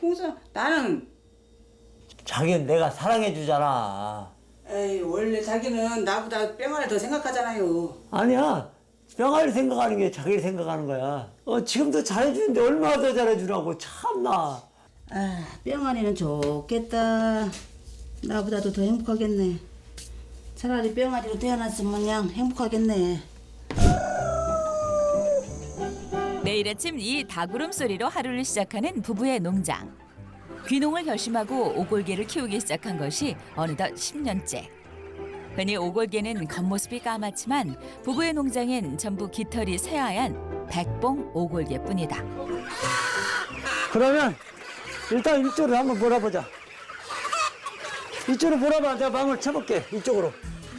평소 나는 자기는 내가 사랑해 주잖아. 에이 원래 자기는 나보다 뿅아리 더 생각하잖아요. 아니야. 병아리 생각하는 게 자기를 생각하는 거야. 지금도 잘해주는데 얼마나 더 잘해주라고. 참나. 아 뿅아리는 좋겠다. 나보다도 더 행복하겠네. 차라리 뿅아리로 태어났으면 그냥 행복하겠네. 매일 아침 이 닭울음 소리로 하루를 시작하는 부부의 농장. 귀농을 결심하고 오골개를 키우기 시작한 것이 어느덧 10년째. 흔히 오골개는 겉모습이 까맣지만 부부의 농장엔 전부 깃털이 새하얀 백봉 오골개뿐이다. 그러면 일단 이쪽으로 한번 몰아보자. 이쪽으로 몰아봐. 내가 마음을 쳐볼게. 이쪽으로.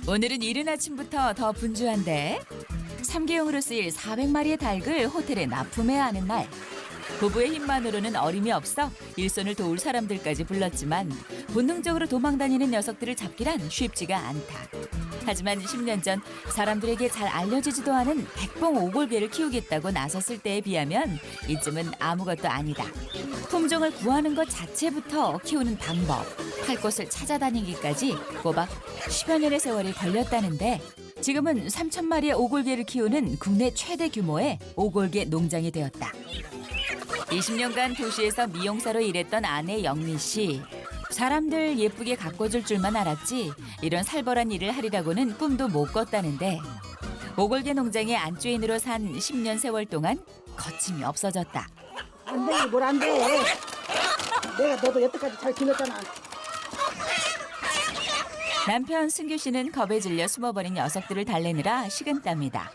오늘은 이른 아침부터 더 분주한데 3개용으로 쓰일 400마리의 닭을 호텔에 납품해야 하는 날. 부부의 힘만으로는 어림이 없어 일손을 도울 사람들까지 불렀지만 본능적으로 도망다니는 녀석들을 잡기란 쉽지가 않다. 하지만 10년 전 사람들에게 잘 알려지지도 않은 백봉 오골개를 키우겠다고 나섰을 때에 비하면 이쯤은 아무것도 아니다. 품종을 구하는 것 자체부터 키우는 방법, 팔 곳을 찾아다니기까지 꼬박 10여 년의 세월이 걸렸다는데 지금은 3,000마리의 오골개를 키우는 국내 최대 규모의 오골개 농장이 되었다. 20년간 도시에서 미용사로 일했던 아내 영미 씨. 사람들 예쁘게 가꿔줄 줄만 알았지 이런 살벌한 일을 하리라고는 꿈도 못 꿨다는데 오골개 농장의 안주인으로 산 10년 세월 동안 거침이 없어졌다. 안 돼, 뭘 안 돼. 내가 너도 여태까지 잘 지냈잖아. 남편 승규 씨는 겁에 질려 숨어버린 녀석들을 달래느라 식은땀이다.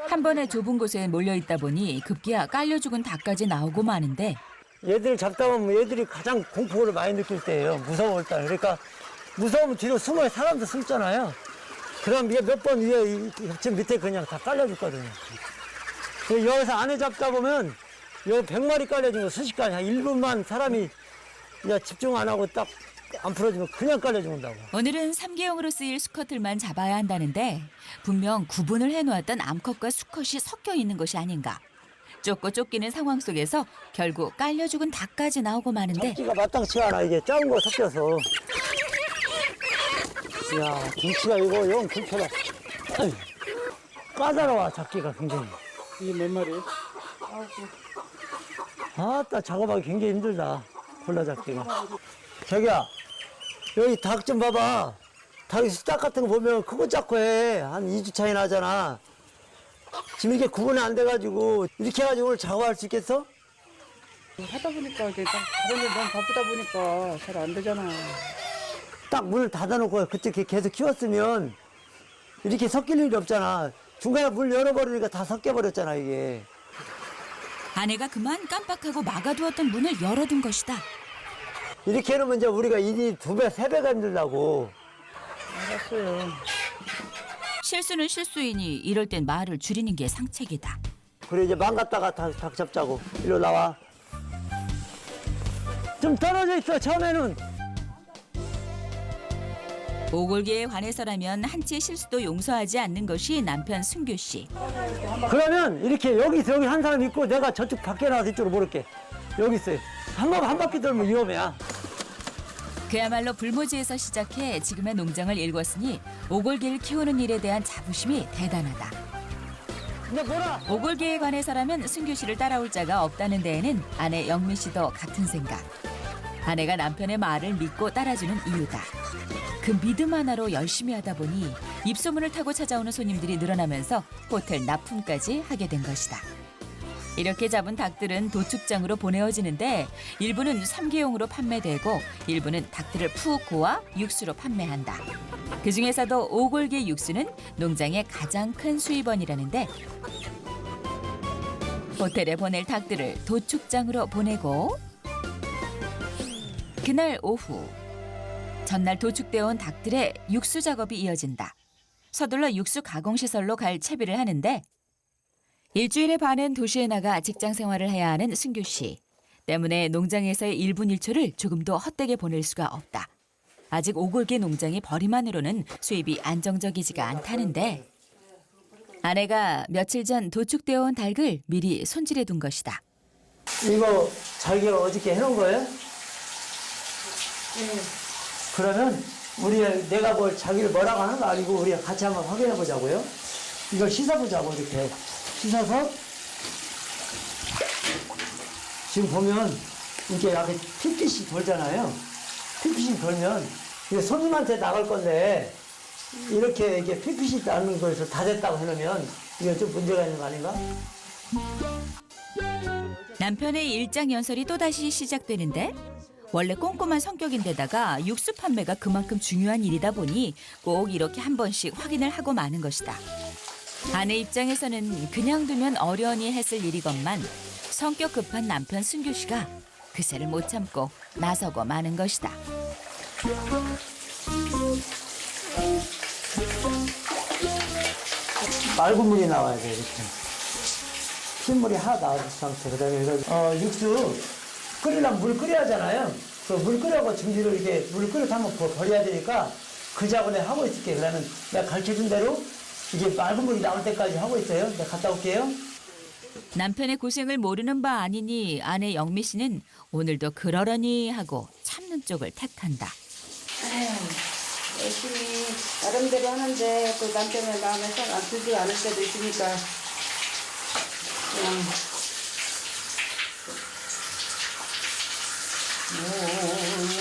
한 번에 좁은 곳에 몰려있다 보니 급기야 깔려 죽은 닭까지 나오고 마는데 얘들 잡다 보면 얘들이 가장 공포를 많이 느낄 때예요. 무서울 때. 그러니까 무서우면 뒤로 숨어야 사람도 숨잖아요. 그럼 이게 몇 번 위에 저 밑에 그냥 다 깔려죽거든요. 여기서 안에 잡다 보면 요 100마리 깔려진 거 순식간에 한 1분만 사람이 그냥 집중 안 하고 딱 안 풀어주면 그냥 깔려 죽는다고. 오늘은 3개용으로 쓰일 수컷들만 잡아야 한다는데 분명 구분을 해놓았던 암컷과 수컷이 섞여 있는 것이 아닌가. 쫓고 쫓기는 상황 속에서 결국 깔려 죽은 닭까지 나오고 마는데 잡기가 마땅치 않아. 이게 작은 거 섞여서. 이야, 김치가 이거 영 불편해. 아유, 까다로워, 잡기가 굉장히. 이게 몇 마리? 아따, 작업하기 굉장히 힘들다. 골라 잡기가. 자기야, 여기 닭 좀 봐봐. 닭이 수탉 같은 거 보면 크고 작고 해. 한 2주 차이 나잖아. 지금 이게 구분이 안 돼가지고 이렇게 해가지고 오늘 작업할 수 있겠어? 하다 보니까 이게 다른 일 너무 바쁘다 보니까 잘 안 되잖아. 딱 문을 닫아놓고 그때 계속 키웠으면 이렇게 섞일 일이 없잖아. 중간에 문 열어버리니까 다 섞여버렸잖아, 이게. 아내가 그만 깜빡하고 막아두었던 문을 열어둔 것이다. 이렇게 해놓으면 이제 우리가 일이 2배, 3배가 힘들다고. 알았어요. 실수는 실수이니 이럴 땐 말을 줄이는 게 상책이다. 그래, 이제 망 갔다가 닭 잡자고. 일로 나와. 좀 떨어져 있어, 처음에는. 오골개에 관해서라면 한치의 실수도 용서하지 않는 것이 남편 승규 씨. 그러면 이렇게 여기서 여기 한 사람 있고 내가 저쪽 밖에 나가서 이쪽으로 모를게. 여기 있어요. 한 바퀴 돌면 위험해. 그야말로 불모지에서 시작해 지금의 농장을 일궜으니 오골개를 키우는 일에 대한 자부심이 대단하다. 이제 뭐라? 오골개에 관해서라면 승규 씨를 따라올 자가 없다는 데에는 아내 영미 씨도 같은 생각. 아내가 남편의 말을 믿고 따라주는 이유다. 그 믿음 하나로 열심히 하다 보니 입소문을 타고 찾아오는 손님들이 늘어나면서 호텔 납품까지 하게 된 것이다. 이렇게 잡은 닭들은 도축장으로 보내어지는데 일부는 3개용으로 판매되고 일부는 닭들을 푹 고아 육수로 판매한다. 그중에서도 오골개 육수는 농장의 가장 큰 수입원이라는데 호텔에 보낼 닭들을 도축장으로 보내고 그날 오후 전날 도축되어 온 닭들의 육수 작업이 이어진다. 서둘러 육수 가공시설로 갈 채비를 하는데 일주일에 반은 도시에 나가 직장 생활을 해야 하는 승규 씨. 때문에 농장에서의 1분 1초를 조금도 헛되게 보낼 수가 없다. 아직 오골개 농장이 벌이만으로는 수입이 안정적이지가 않다는데 아내가 며칠 전 도축되어 온 닭을 미리 손질해 둔 것이다. 이거 자기가 어저께 해놓은 거예요? 그러면 내가 뭘 자기를 뭐라고 하는 거 아니고 우리가 같이 한번 확인해 보자고요. 이걸 씻어보자고 이렇게 씻어서 지금 보면 이게 약간 핏빛이 돌잖아요. 핏빛이 돌면 이게 손님한테 나갈 건데 이렇게 핏빛이 나는 거에서 다 됐다고 해놓으면 이거 좀 문제가 있는 거 아닌가? 남편의 일장 연설이 또다시 시작되는데 원래 꼼꼼한 성격인데다가 육수 판매가 그만큼 중요한 일이다 보니 꼭 이렇게 한 번씩 확인을 하고 마는 것이다. 아내 입장에서는 그냥 두면 어련히 했을 일이건만 성격 급한 남편 승규 씨가 그새를 못 참고 나서고 마는 것이다. 맑은 물이 나와야 돼 이렇게. 핏물이 하나 나와줄 상태. 그다음에 육수 끓이려면 물 끓여야 하잖아요. 그 물 끓여고 증기를 이렇게 물 끓여서 한번 버려야 되니까 그 작업을 하고 있을게. 그러면 내가 가르쳐준 대로 이게 맑은 물이 나올 때까지 하고 있어요. 내가 갔다 올게요. 남편의 고생을 모르는 바 아니니 아내 영미 씨는 오늘도 그러려니 하고 참는 쪽을 택한다. 열심히 나름대로 하는데 또 남편의 마음에 썩 안 들지 않을 때도 있으니까 그냥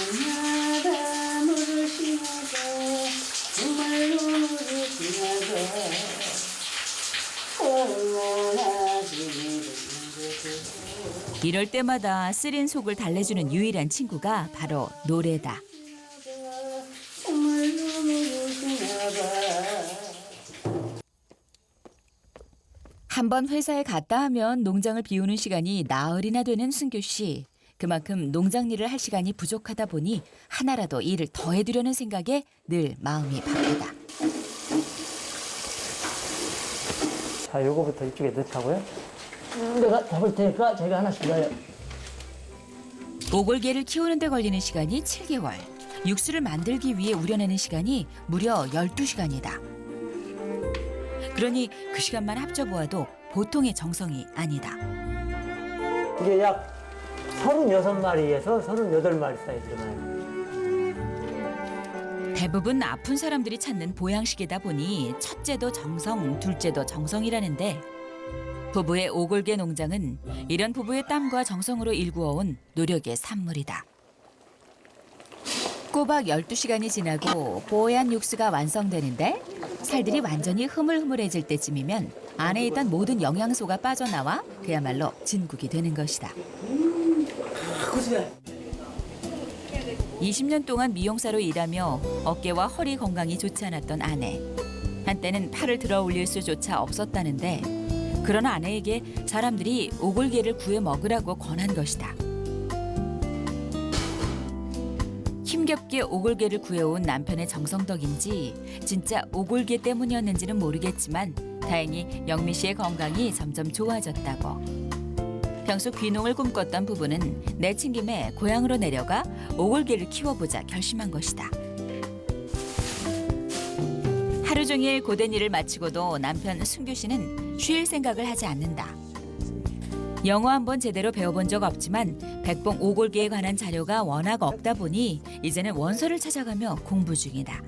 오늘마다 물을 심어서 정말로 물을 심어서 얼마나 이럴 때마다 쓰린 속을 달래주는 유일한 친구가 바로 노래다. 한번 회사에 갔다 하면 농장을 비우는 시간이 나흘이나 되는 승규 씨. 그만큼 농장 일을 할 시간이 부족하다 보니 하나라도 일을 더 해두려는 생각에 늘 마음이 바쁘다. 자, 요거부터 이쪽에 넣자고요. 내가 잡을 테니까 제가 하나씩 넣어요. 오골개를 키우는 데 걸리는 시간이 7개월. 육수를 만들기 위해 우려내는 시간이 무려 12시간이다. 그러니 그 시간만 합쳐보아도 보통의 정성이 아니다. 이게 약 36마리에서 38마리 사이즈로 나요. 대부분 아픈 사람들이 찾는 보양식이다 보니 첫째도 정성, 둘째도 정성이라는데 부부의 오골개 농장은 이런 부부의 땀과 정성으로 일구어온 노력의 산물이다. 꼬박 12시간이 지나고 뽀얀 육수가 완성되는데 살들이 완전히 흐물흐물해질 때쯤이면 안에 있던 모든 영양소가 빠져나와 그야말로 진국이 되는 것이다. 20년 동안 미용사로 일하며 어깨와 허리 건강이 좋지 않았던 아내. 한때는 팔을 들어 올릴 수조차 없었다는데 그런 아내에게 사람들이 오골개를 구해 먹으라고 권한 것이다. 힘겹게 오골개를 구해온 남편의 정성 덕인지 진짜 오골개 때문이었는지는 모르겠지만 다행히 영미 씨의 건강이 점점 좋아졌다고. 평소 귀농을 꿈꿨던 부부는 내친김에 고향으로 내려가 오골개를 키워보자 결심한 것이다. 하루 종일 고된 일을 마치고도 남편 승규 씨는 쉴 생각을 하지 않는다. 영어 한번 제대로 배워본 적 없지만 백봉 오골개에 관한 자료가 워낙 없다 보니 이제는 원서를 찾아가며 공부 중이다.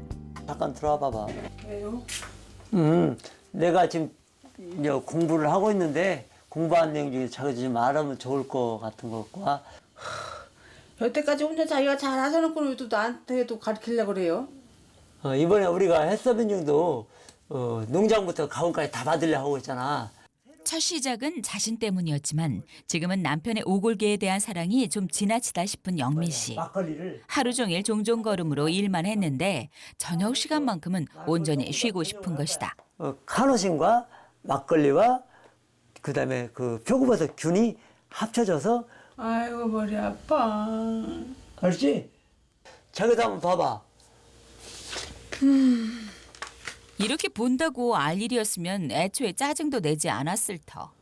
잠깐 들어와 봐봐. 왜요? 내가 지금 이제 공부를 하고 있는데 공부한 내용 중에 자기 좀 알아면 좋을 것 같은 것과 여태까지 혼자 자기가 잘 하셔놓고 왜 또 나한테도 가르치려고 그래요? 이번에 우리가 햇서빈중도 농장부터 가공까지 다 받으려 하고 있잖아. 첫 시작은 자신 때문이었지만 지금은 남편의 오골개에 대한 사랑이 좀 지나치다 싶은 영미 씨. 막걸리를 하루 종일 종종 걸음으로 일만 했는데 저녁 시간만큼은 온전히 쉬고 싶은 것이다. 카노신과 막걸리와 그다음에 그 표고버섯 균이 합쳐져서 아이고 머리 아파. 알지? 자기도 한번 봐봐. 이렇게 본다고 알 일이었으면 애초에 짜증도 내지 않았을 터.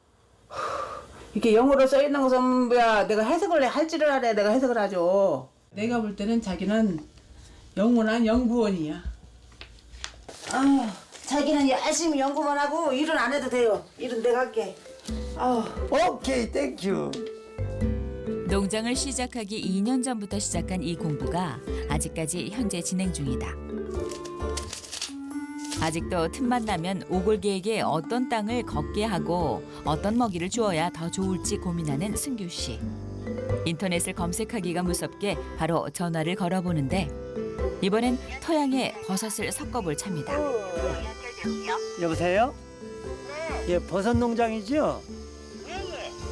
이렇게 영어로 써 있는 것은 뭐야? 내가 해석을 할지를 알아야 내가 해석을 하죠. 내가 볼 때는 자기는 영문한 연구원이야. 아, 자기는 열심히 연구만 하고 일은 안 해도 돼요. 일은 내가 할게. 아, 오케이, 땡큐. 농장을 시작하기 2년 전부터 시작한 이 공부가 아직까지 현재 진행 중이다. 아직도 틈만 나면 오골개에게 어떤 땅을 걷게 하고 어떤 먹이를 주어야 더 좋을지 고민하는 승규 씨. 인터넷을 검색하기가 무섭게 바로 전화를 걸어보는데 이번엔 토양에 버섯을 섞어볼 차입니다. 여보세요? 예, 버섯 농장이죠?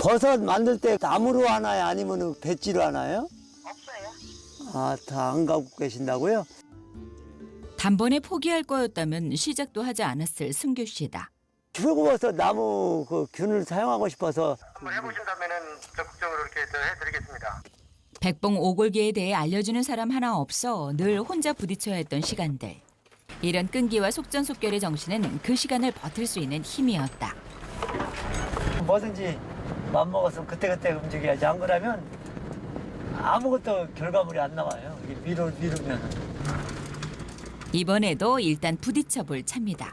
버섯 만들 때 나무로 하나요? 아니면 배지로 하나요? 없어요. 아, 다 안 갖고 계신다고요? 단번에 포기할 거였다면 시작도 하지 않았을 승규 씨다. 표고버섯 나무 그 균을 사용하고 싶어서 한번 해보신다면은 적극적으로 이렇게 해드리겠습니다. 백봉 오골개에 대해 알려주는 사람 하나 없어 늘 혼자 부딪혀야 했던 시간들. 이런 끈기와 속전속결의 정신은 그 시간을 버틸 수 있는 힘이었다. 뭐든지 맘먹었으면 그때그때 움직여야지. 안 그러면 아무것도 결과물이 안 나와요. 이게 미루면. 이번에도 일단 부딪혀볼 차입니다.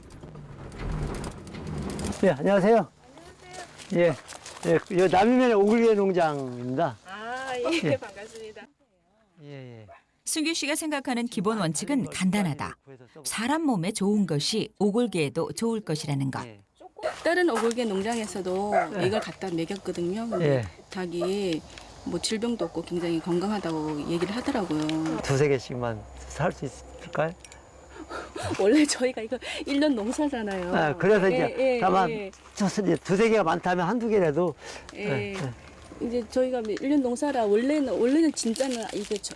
예, 안녕하세요. 예, 예, 남이면 오골개 농장입니다. 예, 반갑습니다. 예, 예. 승규 씨가 생각하는 기본 원칙은 간단하다. 사람 몸에 좋은 것이 오골개에도 좋을 것이라는 것. 예. 다른 오골개 농장에서도 이걸 갖다 먹였거든요. 근데 예. 닭이 뭐 질병도 없고 굉장히 건강하다고 얘기를 하더라고요. 두세 개씩만 살 수 있을까요? 원래 저희가 이거 1년 농사잖아요. 아, 그래서 이제 다만 예. 두세 개가 많다면 한두 개라도 예. 이제 저희가 1년 농사라 원래는 진짜는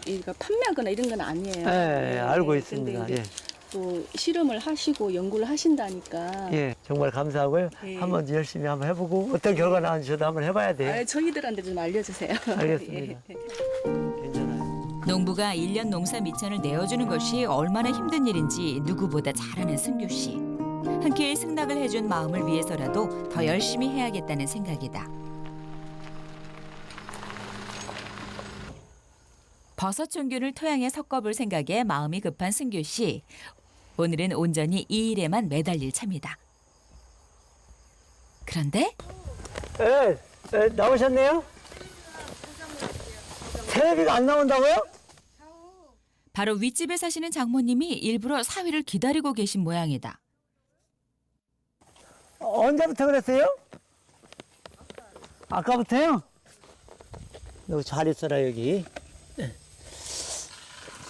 이거 판매하거나 이런 건 아니에요. 예, 알고 근데 있습니다. 이제 예. 또 실험을 하시고 연구를 하신다니까. 예, 정말 감사하고요. 예. 한번 열심히 한번 해보고 어떤 결과 나오는지 저도 한번 해봐야 돼요. 아, 저희들한테 좀 알려주세요. 알겠습니다. 예. 괜찮아요. 농부가 1년 농사 미천을 내어주는 것이 얼마나 힘든 일인지 누구보다 잘 아는 승규 씨. 흔쾌히 승낙을 해준 마음을 위해서라도 더 열심히 해야겠다는 생각이다. 버섯 종균을 토양에 섞어볼 생각에 마음이 급한 승규 씨. 오늘은 온전히 이 일에만 매달릴 참이다. 그런데 예, 나오셨네요? 텔레비가 안 나온다고요? 바로 윗집에 사시는 장모님이 일부러 사위를 기다리고 계신 모양이다. 언제부터 그랬어요? 아까부터요? 너 잘 있어라 여기.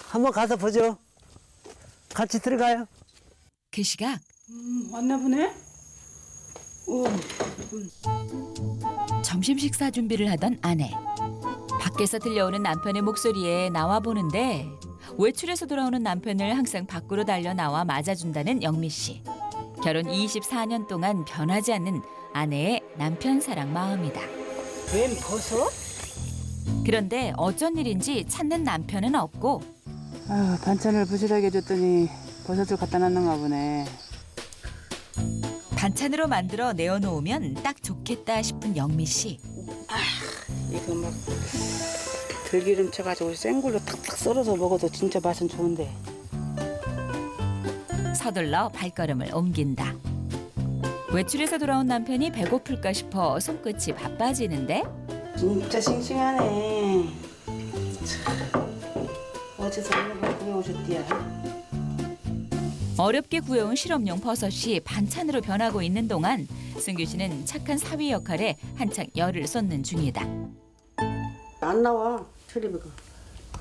한번 가서 보죠. 같이 들어가요. 그 시각 왔나 보네? 점심 식사 준비를 하던 아내. 밖에서 들려오는 남편의 목소리에 나와 보는데 외출해서 돌아오는 남편을 항상 밖으로 달려 나와 맞아준다는 영미 씨. 결혼 24년 동안 변하지 않는 아내의 남편 사랑 마음이다. 웬 버섯? 그런데 어쩐 일인지 찾는 남편은 없고 아유, 반찬을 부실하게 줬더니 버섯을 갖다 놨는가 보네. 반찬으로 만들어 내어놓으면 딱 좋겠다 싶은 영미 씨. 이거 막 들기름 쳐가지고 센 걸로 탁탁 썰어서 먹어도 진짜 맛은 좋은데. 서둘러 발걸음을 옮긴다. 외출해서 돌아온 남편이 배고플까 싶어 손끝이 바빠지는데 진짜 싱싱하네. 참, 어디서 이런 걸 구해오셨디야? 어렵게 구해온 실험용 버섯이 반찬으로 변하고 있는 동안 승규 씨는 착한 사위 역할에 한창 열을 쏟는 중이다. 안 나와, 텔레비가.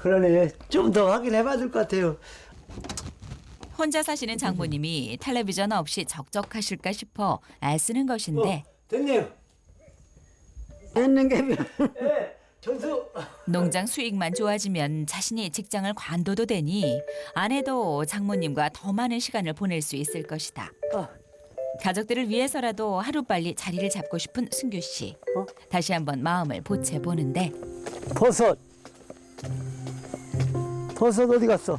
그러네. 좀 더 확인해봐야 될 것 같아요. 혼자 사시는 장모님이 텔레비전 없이 적적하실까 싶어 애쓰는 것인데 됐네요. 됐는 게 예, 전수. 농장 수익만 좋아지면 자신이 직장을 관둬도 되니 아내도 장모님과 더 많은 시간을 보낼 수 있을 것이다. 가족들을 위해서라도 하루빨리 자리를 잡고 싶은 승규 씨. 다시 한번 마음을 보채보는데 버섯. 버섯 어디 갔어?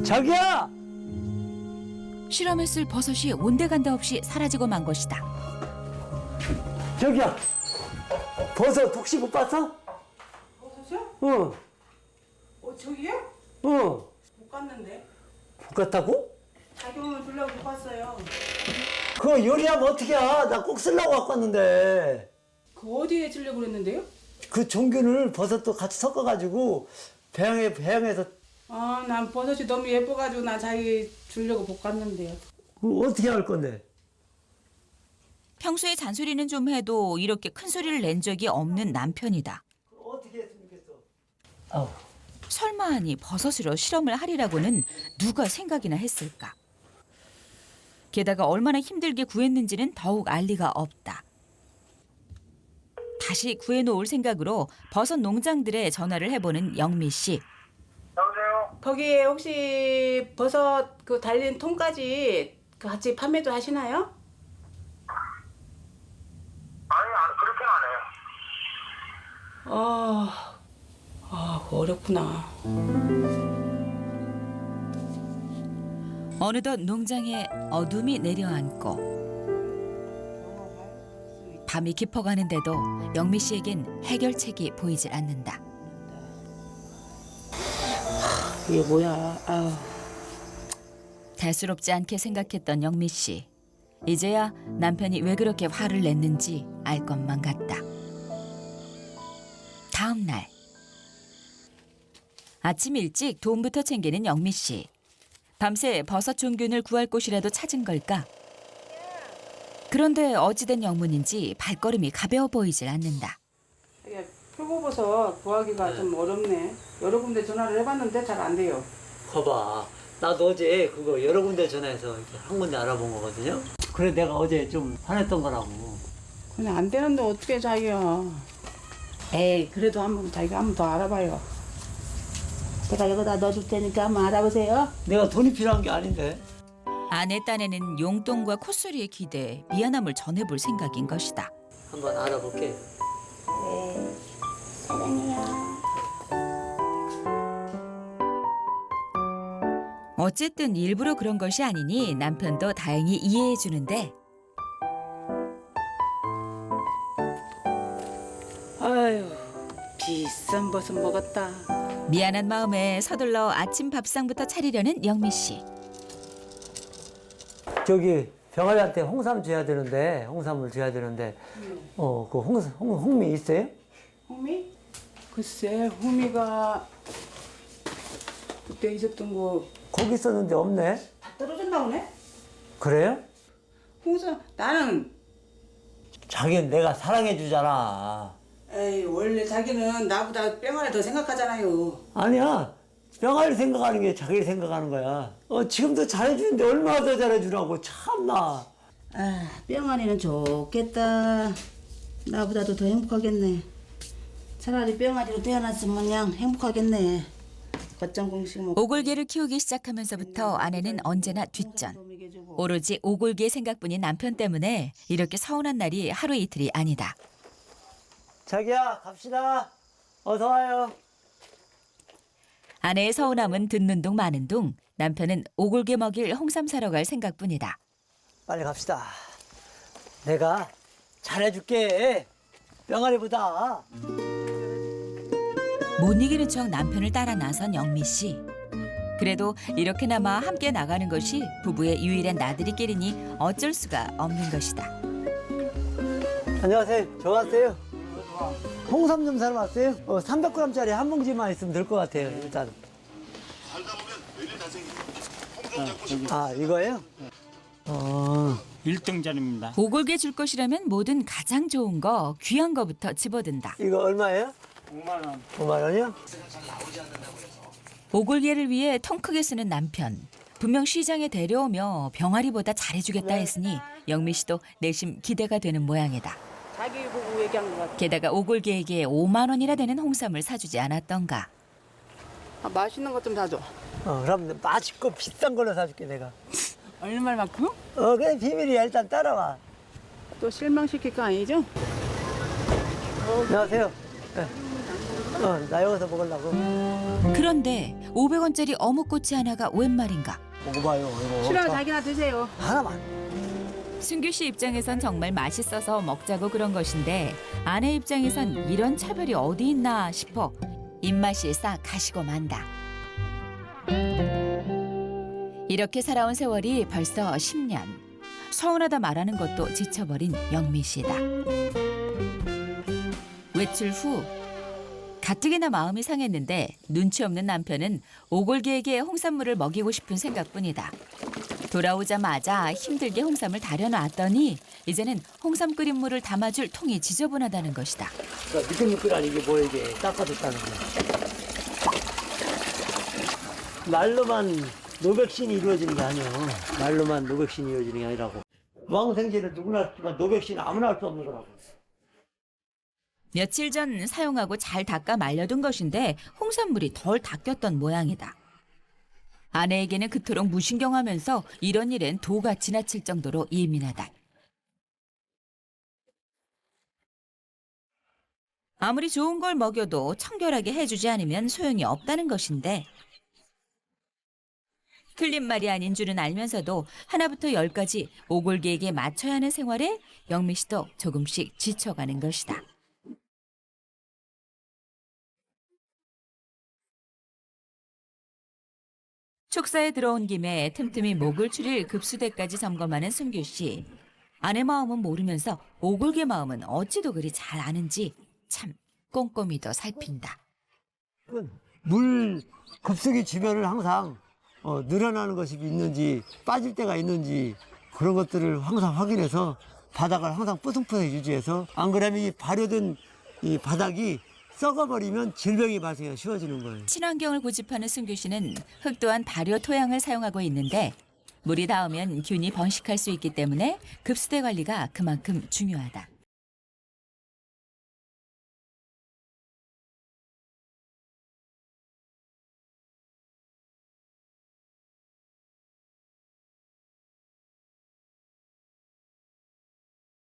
자기야! 실험했을 버섯이 온데간데 없이 사라지고 만 것이다. 저기야! 버섯 혹시 못 봤어? 버섯이요? 응. 저기요? 응. 못 갔는데. 못 갔다고? 자기 오면 주려고 못 갔어요. 그거 요리하면 어떻게 해? 나 꼭 쓰려고 갖고 왔는데. 그 어디에 주려고 그랬는데요? 그 종균을 버섯도 같이 섞어가지고 배양해서 아, 난 버섯이 너무 예뻐가지고 난 자기 주려고 볶았는데요. 그거 어떻게 할 건데? 평소에 잔소리는 좀 해도 이렇게 큰 소리를 낸 적이 없는 남편이다. 어떻게 했으면 좋겠어? 아우. 설마 하니 버섯으로 실험을 하리라고는 누가 생각이나 했을까. 게다가 얼마나 힘들게 구했는지는 더욱 알 리가 없다. 다시 구해놓을 생각으로 버섯 농장들에 전화를 해보는 영미 씨. 여보세요? 거기에 혹시 버섯 그 달린 통까지 같이 판매도 하시나요? 아니, 그렇게는 안 해요. 그거 어렵구나. 어느덧 농장에 어둠이 내려앉고 밤이 깊어가는데도 영미 씨에겐 해결책이 보이질 않는다. 이게 뭐야? 아우. 대수롭지 않게 생각했던 영미 씨. 이제야 남편이 왜 그렇게 화를 냈는지 알 것만 같다. 다음 날 아침 일찍 돈부터 챙기는 영미 씨. 밤새 버섯 종균을 구할 곳이라도 찾은 걸까? 그런데 어찌된 영문인지 발걸음이 가벼워 보이질 않는다. 이게 표고버섯 구하기가 좀 어렵네. 여러 군데 전화를 해봤는데 잘 안 돼요. 거봐. 나도 어제 그거 여러 군데 전화해서 이렇게 한 군데 알아본 거거든요. 그래 내가 어제 좀 화냈던 거라고. 그냥 안 되는데 어떻게 자기야. 에이, 그래도 자기가 한번 더 알아봐요. 제가 여기다 넣어줄 테니까 한번 알아보세요. 내가 돈이 필요한 게 아닌데. 아내 딴에는 용돈과 콧소리에 기대해 미안함을 전해볼 생각인 것이다. 한번 알아볼게. 어쨌든 일부러 그런 것이 아니니 남편도 다행히 이해해 주는데 아유, 비싼 버섯 먹었다. 미안한 마음에 서둘러 아침 밥상부터 차리려는 영미 씨. 저기 병아리한테 홍삼 줘야 되는데 홍삼을 줘야 되는데 그 홍미 있어요? 호미? 글쎄, 호미가 그때 있었던 거 다 거기 있었는데 없네. 떨어졌나 보네? 그래요? 홍삼, 나는 자기는 내가 사랑해 주잖아. 에이, 원래 자기는 나보다 뺑아리 더 생각하잖아요. 아니야. 병아리 생각하는 게 자기를 생각하는 거야. 지금도 잘해주는데 얼마나 더 잘해주라고 참나. 아, 뿅아리는 좋겠다. 나보다도 더 행복하겠네. 차라리 뿅아리로 태어났으면 그냥 행복하겠네. 겉장 공식 먹고. 오골개를 키우기 시작하면서부터 아내는 언제나 뒷전. 오로지 오골개 생각뿐인 남편 때문에 이렇게 서운한 날이 하루 이틀이 아니다. 자기야 갑시다. 어서 와요. 아내의 서운함은 듣는 둥 마는 둥 남편은 오골개 먹일 홍삼 사러 갈 생각뿐이다. 빨리 갑시다. 내가 잘해줄게. 병아리보다. 못 이기는 척 남편을 따라 나선 영미 씨. 그래도 이렇게나마 함께 나가는 것이 부부의 유일한 나들이길이니 어쩔 수가 없는 것이다. 안녕하세요. 저 왔어요. 홍삼 좀 사러 왔어요. 300g짜리 한 봉지만 있으면 될 것 같아요. 일단. 아 이거예요? 1등짜리입니다. 오골개 줄 것이라면 뭐든 가장 좋은 거 귀한 거부터 집어든다. 이거 얼마예요? 5만 원. 5만 원이요? 오골개를 위해 통 크게 쓰는 남편. 분명 시장에 데려오며 병아리보다 잘해주겠다 했으니 영미 씨도 내심 기대가 되는 모양이다. 자기 보고 얘기한 것 같아. 게다가 오골개에게 5만 원이나 되는 홍삼을 사주지 않았던가. 아, 맛있는 것 좀 사줘. 그럼 맛있고 비싼 걸로 사줄게 내가. 얼마만큼? 그냥 비밀이야. 일단 따라와. 또 실망시킬 거 아니죠? 안녕하세요. 네. 나 여기서 먹으려고. 그런데 500원짜리 어묵꼬치 하나가 웬 말인가. 먹어봐요. 이거. 싫어요, 자, 자기나 드세요. 하나만. 승규 씨 입장에선 정말 맛있어서 먹자고 그런 것인데 아내 입장에선 이런 차별이 어디 있나 싶어 입맛이 싹 가시고 만다. 이렇게 살아온 세월이 벌써 10년. 서운하다 말하는 것도 지쳐버린 영미 씨다. 외출 후 가뜩이나 마음이 상했는데 눈치 없는 남편은 오골개에게 홍삼물을 먹이고 싶은 생각뿐이다. 돌아오자마자 힘들게 홍삼을 달여놨더니 이제는 홍삼 끓인 물을 담아줄 통이 지저분하다는 것이다. 그러니까 미끌미끌한 이게 뭐 이게 닦아줬다는 거. 말로만 노백신이 이루어지는 게 아니에요. 말로만 노백신이 이루어지는 게 아니라고. 왕생제는 누구나 했지만 노백신은 아무나 할 수 없는 거라고. 며칠 전 사용하고 잘 닦아 말려둔 것인데 홍삼물이 덜 닦였던 모양이다. 아내에게는 그토록 무신경하면서 이런 일엔 도가 지나칠 정도로 예민하다. 아무리 좋은 걸 먹여도 청결하게 해주지 않으면 소용이 없다는 것인데 틀린 말이 아닌 줄은 알면서도 하나부터 열까지 오골개에게 맞춰야 하는 생활에 영미 씨도 조금씩 지쳐가는 것이다. 축사에 들어온 김에 틈틈이 목을 추릴 급수대까지 점검하는 순규 씨. 아내 마음은 모르면서 오골개 마음은 어찌도 그리 잘 아는지 참 꼼꼼히 더 살핀다. 물 급속히 주변을 항상 늘어나는 것이 있는지 빠질 때가 있는지 그런 것들을 항상 확인해서 바닥을 항상 뽀송뽀송 유지해서 안 그러면 이 발효된 이 바닥이 썩어버리면 질병이 발생이 쉬워지는 거예요. 친환경을 고집하는 순규 씨는 흙 또한 발효 토양을 사용하고 있는데 물이 닿으면 균이 번식할 수 있기 때문에 급수대 관리가 그만큼 중요하다.